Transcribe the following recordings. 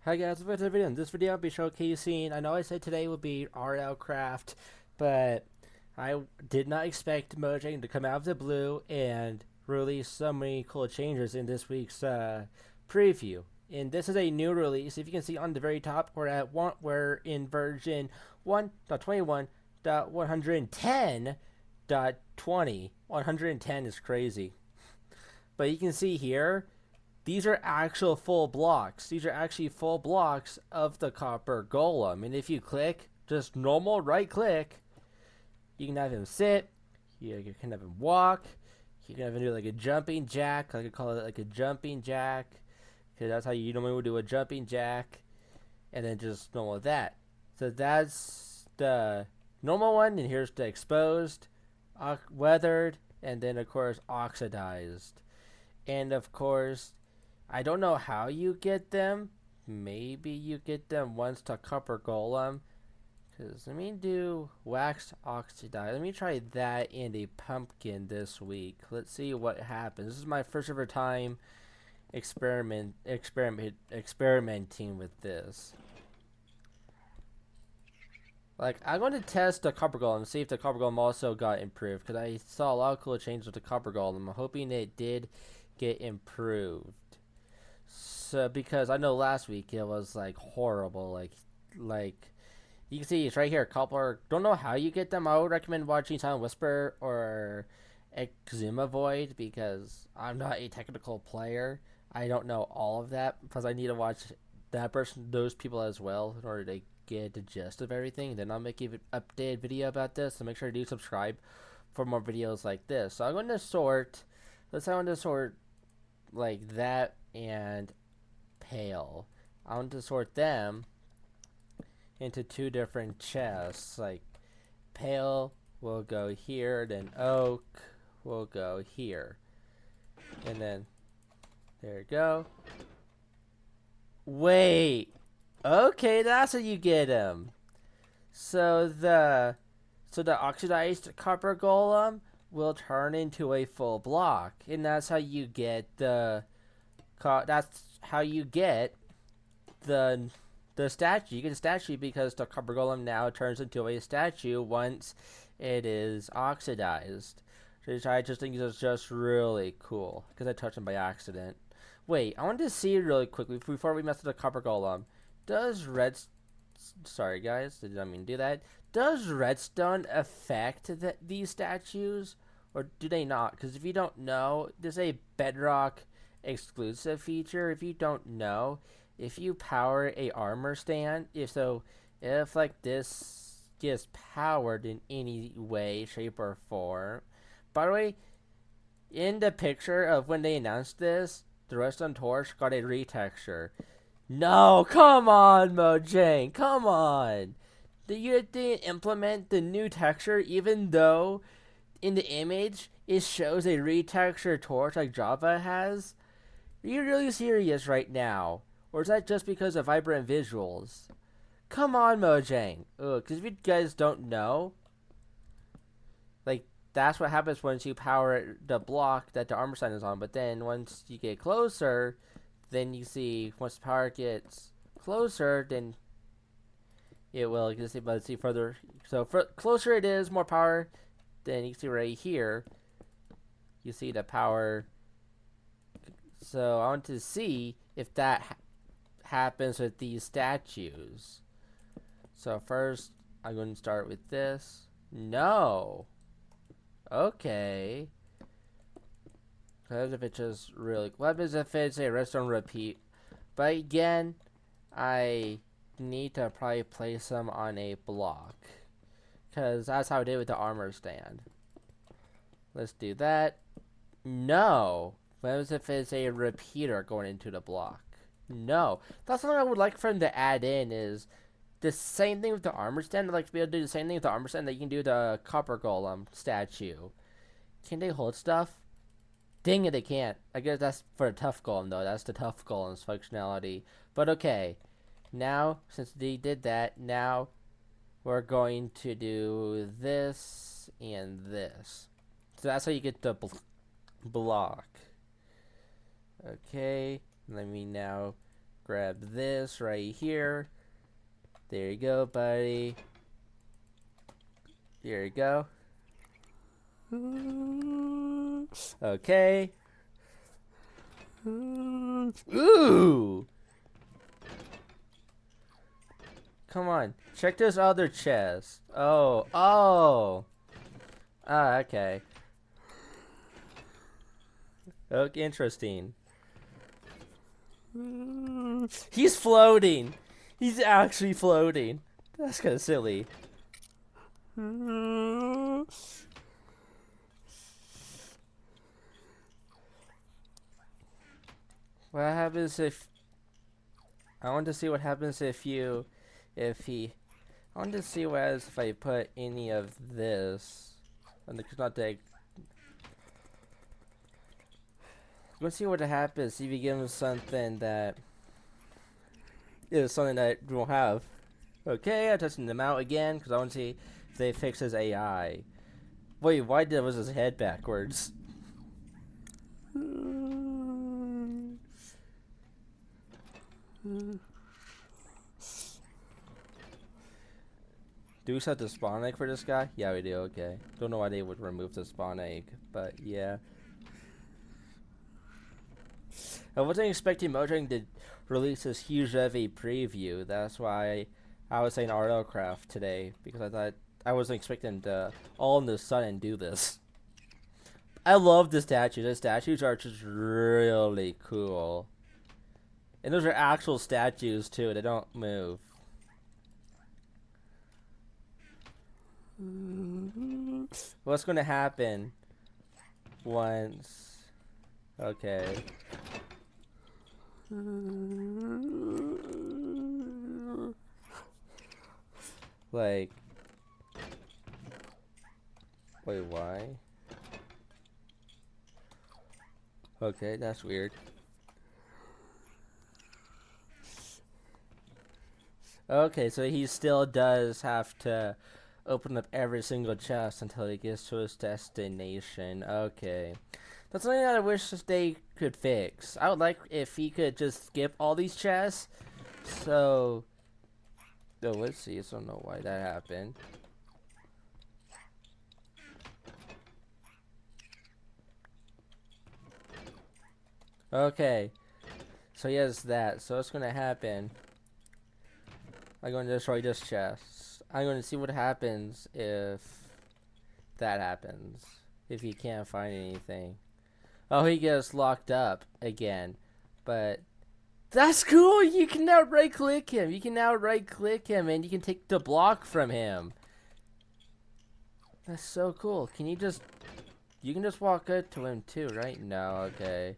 Hi guys, welcome to the video. In this video I'll be showcasing, I know I said today would be RL Craft, but I did not expect Mojang to come out of the blue and release so many cool changes in this week's preview. And this is a new release. If you can see on the very top, we're in version 1.21.110.20. 110 is crazy. But you can see here, these are actual full blocks. These are actually full blocks of the Copper Golem. And if you click, just normal right click, you can have him sit, you can have him walk, you can have him do like a jumping jack. I could call it like a jumping jack, because that's how you normally would do a jumping jack, and then just normal that. So that's the normal one, and here's the exposed, weathered, and then of course oxidized. And of course, I don't know how you get them. Maybe you get them once to Copper Golem. Because let me do waxed oxidized. Let me try that and a pumpkin this week. Let's see what happens. This is my first ever time experimenting with this. Like, I'm going to test the Copper Golem and see if the Copper Golem also got improved. Because I saw a lot of cool changes with the Copper Golem. I'm hoping it did get improved. So, because I know last week it was like horrible. Like you can see it's right here. Copper. Don't know how you get them. I would recommend watching Silent Whisper or Exuma Void because I'm not a technical player. I don't know all of that because I need to watch those people as well in order to get the gist of everything. Then I'll make an updated video about this. So make sure to do subscribe for more videos like this. So I'm going to sort. Let's say I want to sort like that and pale. I want to sort them into two different chests. Like pale will go here, then oak will go here. And then there you go. Wait. Okay, that's how you get them. So the oxidized copper golem will turn into a full block, and that's how you get the the statue. You get a statue because the Copper Golem now turns into a statue once it is oxidized. Which I just think is just really cool because I touched him by accident. Wait, I wanted to see really quickly before we mess with the Copper Golem. Does red? Sorry guys, did I mean do that? Does redstone affect these statues, or do they not? Because if you don't know, there's a Bedrock exclusive feature. If you don't know, if you power a armor stand, if like this gets powered in any way, shape, or form. By the way, in the picture of when they announced this, the redstone torch got a retexture. No, come on, Mojang, come on. You didn't implement the new texture, even though in the image it shows a retexture torch like Java has. Are you really serious right now? Or is that just because of vibrant visuals? Come on, Mojang. Because if you guys don't know, like, that's what happens once you power the block that the armor sign is on. But then once you get closer, then you see, once the power gets closer, then it will, you can see, but see further. So, closer it is, more power. Then you can see right here, you see the power. So, I want to see if that happens with these statues. So first, I'm going to start with this. No. Okay. What happens if it's just really? What happens if it's a redstone repeat? But again, I need to probably place them on a block, because that's how I did with the armor stand. Let's do that. No. What happens if it's a repeater going into the block? No. That's something I would like for them to add in is the same thing with the armor stand. I'd like to be able to do the same thing with the armor stand that you can do the Copper Golem statue. Can they hold stuff? Dang it, they can't. I guess that's for a tough golem, though. That's the tough golem's functionality. But okay. Now, since they did that, now we're going to do this and this. So that's how you get the block. Okay. Let me now grab this right here. There you go, buddy. Here you go. Okay. Ooh! Come on. Check this other chest. Oh. Oh! Ah, okay. Okay, interesting. He's floating. He's actually floating. That's kind of silly. What happens if... I want to see what happens if you... If he... I want to see what happens if I put any of this... Not that... Let's see what happens if you give him something that... is something that you won't have. Okay, I'm testing them out again, because I want to see if they fix his AI. Wait, why was his head backwards? Do we set the spawn egg for this guy? Yeah, we do, okay. Don't know why they would remove the spawn egg, but yeah. I wasn't expecting Mojang to release this huge of a preview. That's why I was saying Autocraft today, because I thought I wasn't expecting to all in the sudden do this. I love the statues. The statues are just really cool. And those are actual statues too, they don't move. What's gonna happen once... Okay. Like... Wait, why? Okay, that's weird. Okay, so he still does have to open up every single chest until he gets to his destination. Okay. That's something that I wish they could fix. I would like if he could just skip all these chests. So... Oh, let's see. I don't know why that happened. Okay. So he has that. So what's going to happen? I'm going to destroy this chest. I'm going to see what happens if that happens. If he can't find anything. Oh, he gets locked up again. But that's cool. You can now right click him. You can now right click him and you can take the block from him. That's so cool. Can you just... You can just walk up to him too, right? No, okay.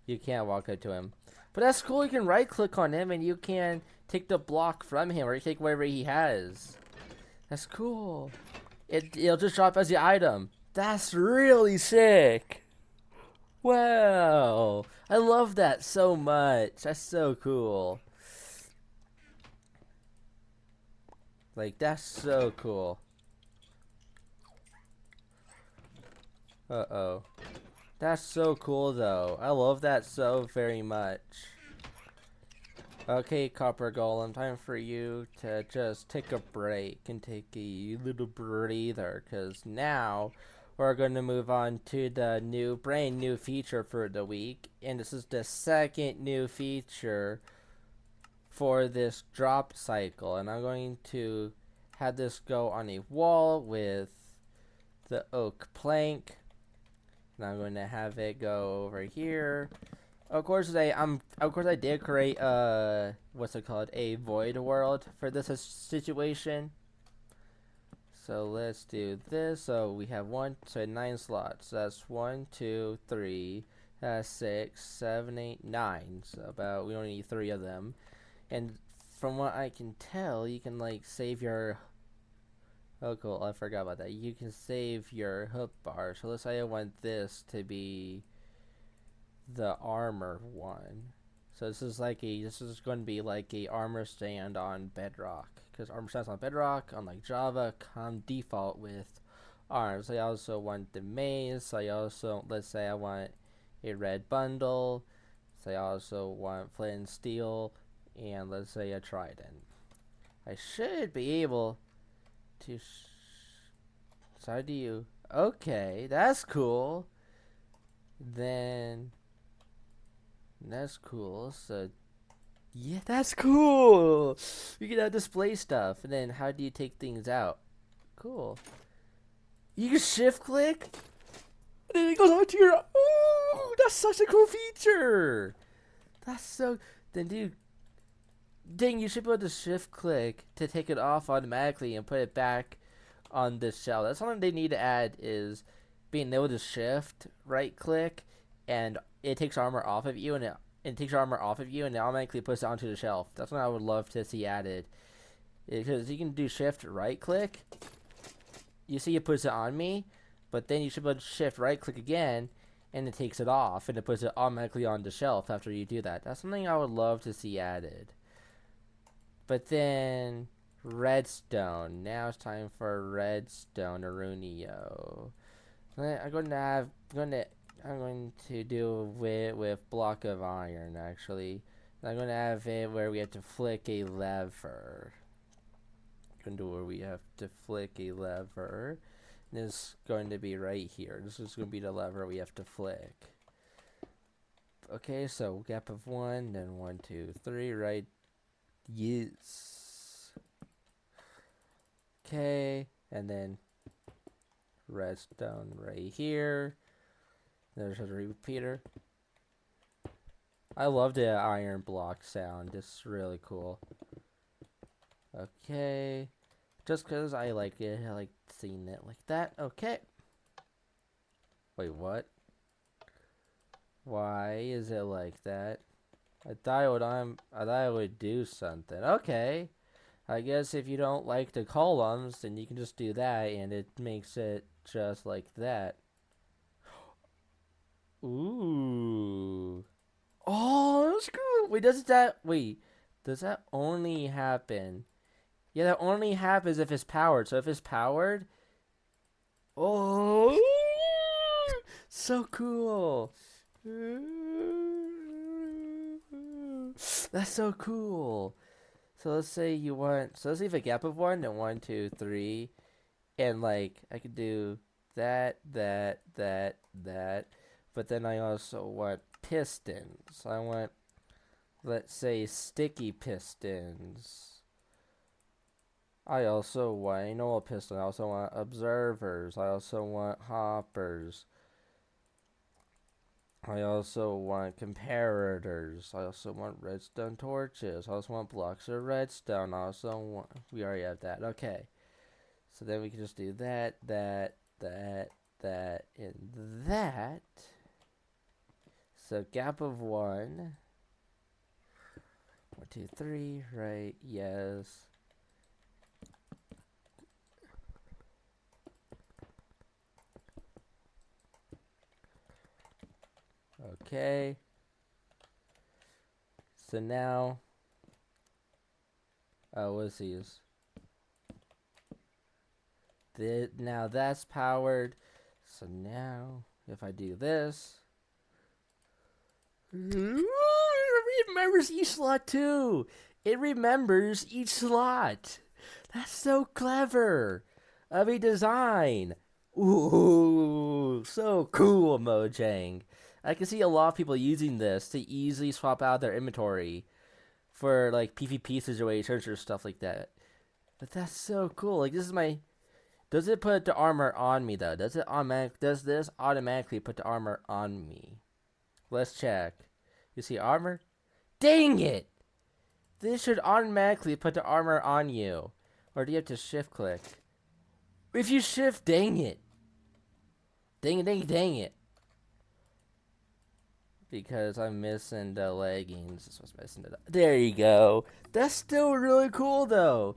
You can't walk up to him. But that's cool. You can right click on him and you can take the block from him or take whatever he has. That's cool. It'll just drop as the item. That's really sick. Wow. I love that so much. That's so cool. Like, that's so cool. Uh-oh. That's so cool, though. I love that so very much. Okay, Copper Golem, time for you to just take a break and take a little breather, because now we're going to move on to the brand new feature for the week, and this is the second new feature for this drop cycle, and I'm going to have this go on a wall with the oak plank, and I'm going to have it go over here. Of course, I did create what's it called, a void world for this situation. So let's do this. So we have 9 slots. That's 1, 2, 3, 6, 7, 8, 9. So we only need 3 of them. And from what I can tell, you can like save your... Oh cool, I forgot about that. You can save your hook bar. So let's say I want this to be the armor one. So this is going to be like a armor stand on Bedrock, because armor stands on Bedrock, unlike Java, come default with arms. I also want the maze. So let's say I want a red bundle. say I also want flint and steel, and let's say a trident. I should be able to. So how do you? Okay, that's cool. Then that's cool. So yeah, that's cool. You can display stuff, and then how do you take things out? Cool. You can shift click, and then it goes onto your. Oh, that's such a cool feature. That's so. Then dude, dang, you should be able to shift click to take it off automatically and put it back on the shell. That's something they need to add is being able to shift right click, and it takes armor off of you, and it takes your armor off of you, and it automatically puts it onto the shelf. That's what I would love to see added. Because you can do shift right click. You see it puts it on me, but then you should be able to shift right click again, and it takes it off, and it puts it automatically on the shelf after you do that. That's something I would love to see added. But then redstone. Now it's time for redstone Arunio. I'm going to do it with block of iron actually. I'm going to have it where we have to flick a lever. Going to do where we have to flick a lever. And this is going to be right here. This is going to be the lever we have to flick. Okay, so gap of 1, then 1, 2, 3, right? Yes. Okay, and then redstone right here. There's a repeater. I love the iron block sound. It's really cool. Okay. Just because I like it. I like seeing it like that. Okay. Wait, what? Why is it like that? I thought it would do something. Okay. I guess if you don't like the columns, then you can just do that, and it makes it just like that. Ooh. Oh, that's cool. Wait, does that only happen? Yeah, that only happens if it's powered. So if it's powered, oh, so cool. That's so cool. So let's say let's leave a gap of 1, then 1, 2, 3, and like I could do that, but then I also want pistons. I want, let's say, sticky pistons. I also want a normal piston. I also want observers. I also want hoppers. I also want comparators. I also want redstone torches. I also want blocks of redstone. I also want... We already have that. Okay. So then we can just do that, and that. So gap of 1. 1, 2, 3. Right. Yes. Okay. So now, what's these? Now that's powered. So now, if I do this, it remembers each slot too. It remembers each slot. That's so clever of a design. Ooh, so cool, Mojang. I can see a lot of people using this to easily swap out their inventory for like PvP situations or stuff like that. But that's so cool. Like this is my... Does it put the armor on me though? Does this automatically put the armor on me? Let's check. You see armor? Dang it! This should automatically put the armor on you. Or do you have to shift click? If you shift, dang it. Dang it. Because I'm missing the leggings. This was missing it. There you go. That's still really cool though.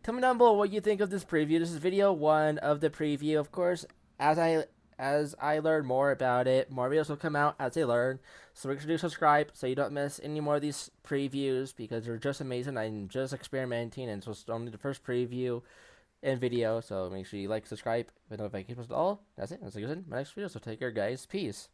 Tell me down below what you think of this preview. This is video 1 of the preview. Of course, as I learn more about it, more videos will come out as I learn. So make sure to subscribe so you don't miss any more of these previews because they're just amazing. I'm just experimenting, and it's only the first preview and video. So make sure you like, subscribe, with notifications at all. That's it. That's it. My next video. So take care, guys. Peace.